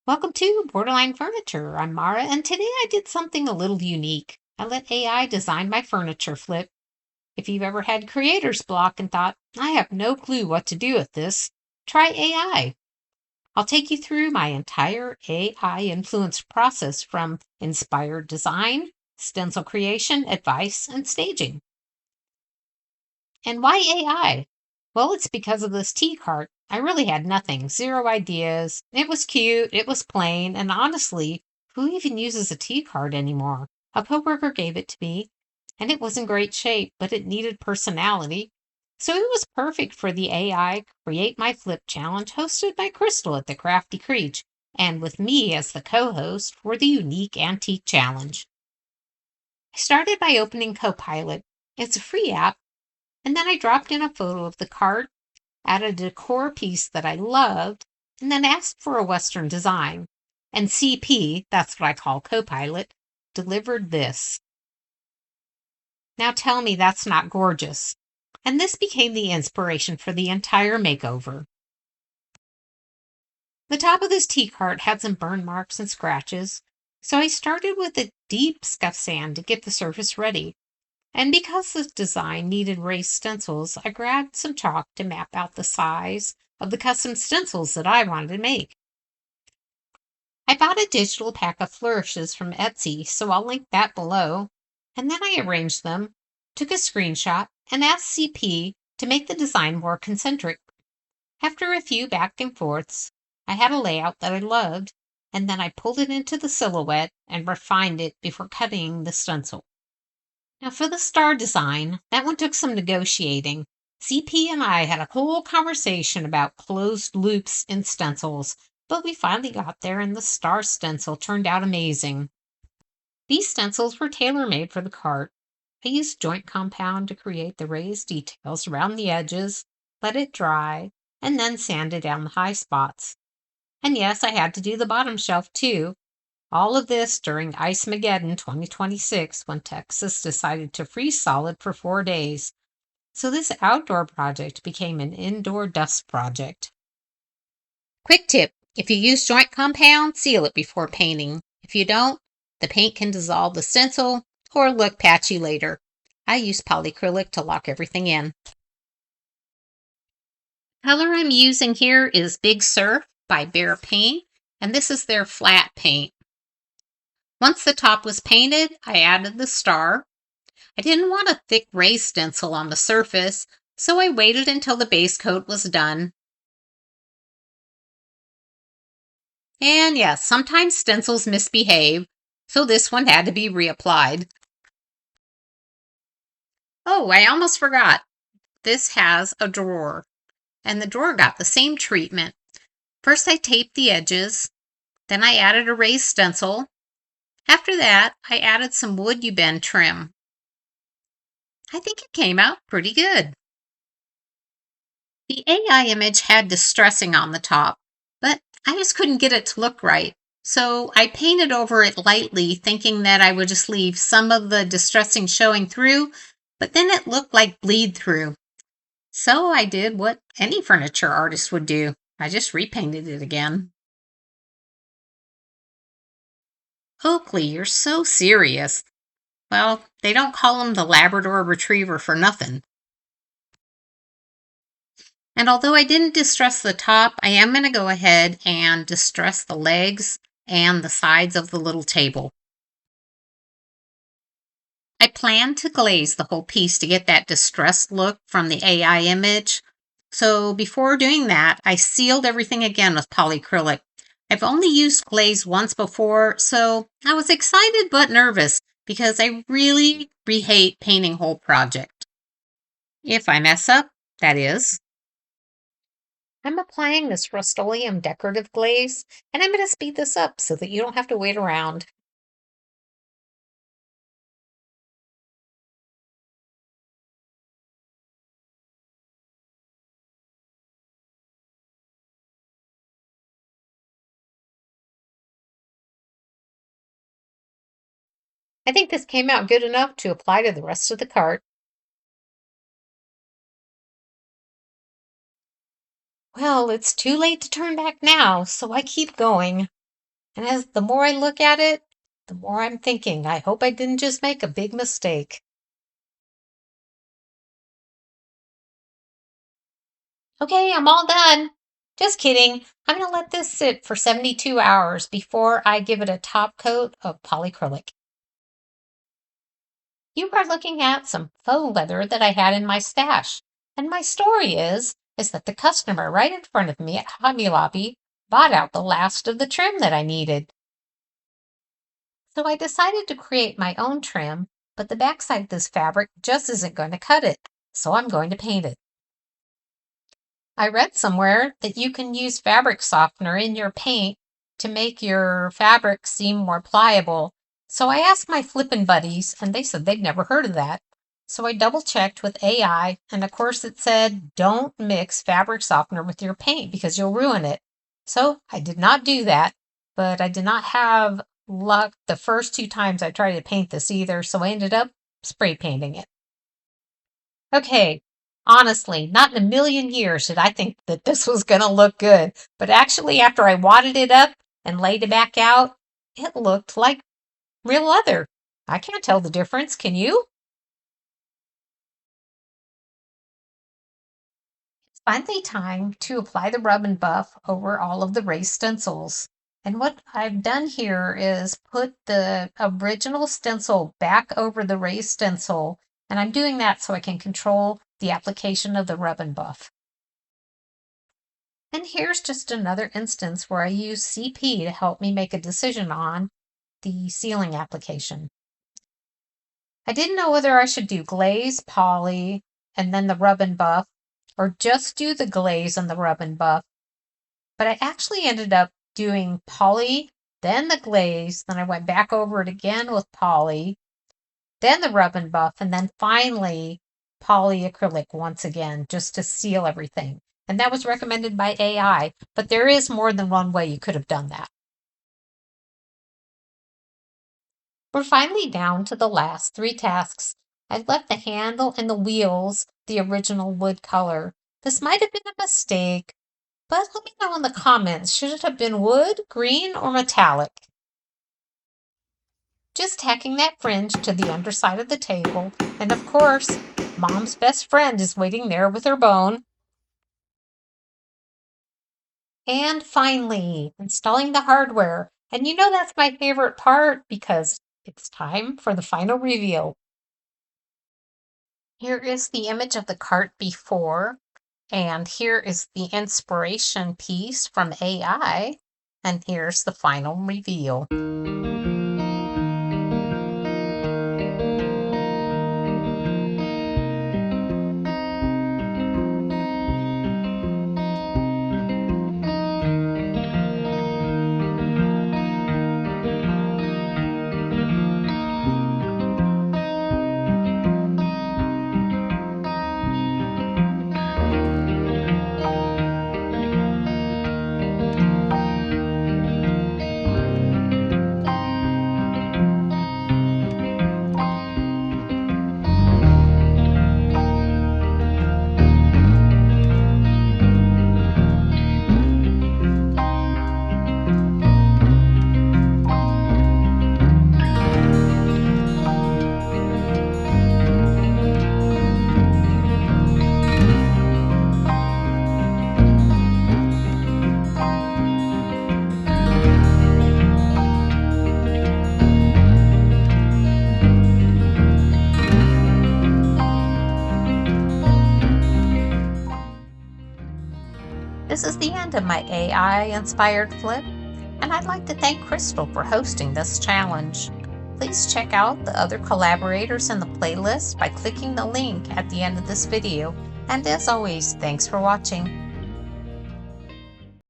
Welcome to Borderline Furniture. I'm Mara, and today I did something a little unique. I let AI design my furniture flip. If you've ever had creator's block and thought, I have no clue what to do with this, try AI. I'll take you through my entire AI influenced process from inspired design, stencil creation, advice, and staging. And why AI? Well, it's because of this tea cart. I really had nothing, zero ideas. It was cute, it was plain, and honestly, who even uses a tea cart anymore? A coworker gave it to me, and it was in great shape, but it needed personality. So it was perfect for the AI Create My Flip Challenge hosted by Crystal at the Crafty Creech, and with me as the co-host for the Unique Antique Challenge. I started by opening Copilot. It's a free app, and then I dropped in a photo of the cart, added a decor piece that I loved, and then asked for a Western design. And CP, that's what I call Copilot, delivered this. Now tell me that's not gorgeous. And this became the inspiration for the entire makeover. The top of this tea cart had some burn marks and scratches, so I started with a deep scuff sand to get the surface ready. And because this design needed raised stencils, I grabbed some chalk to map out the size of the custom stencils that I wanted to make. I bought a digital pack of flourishes from Etsy, so I'll link that below. And then I arranged them, took a screenshot, and asked CP to make the design more concentric. After a few back and forths, I had a layout that I loved, and then I pulled it into the silhouette and refined it before cutting the stencil. Now, for the star design, that one took some negotiating. CP and I had a whole conversation about closed loops in stencils, but we finally got there and the star stencil turned out amazing. These stencils were tailor-made for the cart. I used joint compound to create the raised details around the edges, let it dry, and then sanded down the high spots. And yes, I had to do the bottom shelf too. All of this during Ice-mageddon 2026 when Texas decided to freeze solid for 4 days. So this outdoor project became an indoor dust project. Quick tip, if you use joint compound, seal it before painting. If you don't, the paint can dissolve the stencil or look patchy later. I use polyacrylic to lock everything in. The color I'm using here is Big Surf by Bear Paint, and this is their flat paint. Once the top was painted, I added the star. I didn't want a thick raised stencil on the surface, so I waited until the base coat was done. And yes, sometimes stencils misbehave, so this one had to be reapplied. Oh, I almost forgot. This has a drawer, and the drawer got the same treatment. First I taped the edges, then I added a raised stencil. After that, I added some wood you bend trim. I think it came out pretty good. The AI image had distressing on the top, but I just couldn't get it to look right. So I painted over it lightly, thinking that I would just leave some of the distressing showing through, but then it looked like bleed through. So I did what any furniture artist would do. I just repainted it again. Oakley, you're so serious. Well, they don't call him the Labrador Retriever for nothing. And although I didn't distress the top, I am going to go ahead and distress the legs and the sides of the little table. I plan to glaze the whole piece to get that distressed look from the AI image. So before doing that, I sealed everything again with polyacrylic. I've only used glaze once before, so I was excited but nervous because I really hate painting whole project. If I mess up, that is. I'm applying this Rust-Oleum decorative glaze, and I'm going to speed this up so that you don't have to wait around. I think this came out good enough to apply to the rest of the cart. Well, it's too late to turn back now, so I keep going. And as the more I look at it, the more I'm thinking, I hope I didn't just make a big mistake. Okay, I'm all done. Just kidding. I'm going to let this sit for 72 hours before I give it a top coat of polyacrylic. You are looking at some faux leather that I had in my stash. And my story is that the customer right in front of me at Hobby Lobby bought out the last of the trim that I needed. So I decided to create my own trim, but the backside of this fabric just isn't going to cut it. So I'm going to paint it. I read somewhere that you can use fabric softener in your paint to make your fabric seem more pliable. So I asked my Flippin buddies, and they said they'd never heard of that. So I double checked with AI, and of course it said don't mix fabric softener with your paint because you'll ruin it. So I did not do that, but I did not have luck the first 2 times I tried to paint this either, so I ended up spray painting it. Okay, honestly, not in a million years did I think that this was going to look good. But actually, after I wadded it up and laid it back out, it looked like real leather. I can't tell the difference, can you? It's finally time to apply the rub and buff over all of the raised stencils. And what I've done here is put the original stencil back over the raised stencil, and I'm doing that so I can control the application of the rub and buff. And here's just another instance where I use CP to help me make a decision on the sealing application. I didn't know whether I should do glaze, poly, and then the rub and buff, or just do the glaze and the rub and buff. But I actually ended up doing poly, then the glaze, then I went back over it again with poly, then the rub and buff, and then finally polyacrylic once again, just to seal everything. And that was recommended by AI, but there is more than one way you could have done that. We're finally down to the last 3 tasks. I've left the handle and the wheels the original wood color. This might have been a mistake, but let me know in the comments, should it have been wood, green, or metallic? Just tacking that fringe to the underside of the table, and of course, Mom's best friend is waiting there with her bone. And finally, installing the hardware. And you know that's my favorite part because it's time for the final reveal. Here is the image of the cart before, and here is the inspiration piece from AI, and here's the final reveal. This is the end of my AI-inspired flip, and I'd like to thank Crystal for hosting this challenge. Please check out the other collaborators in the playlist by clicking the link at the end of this video, and as always, thanks for watching.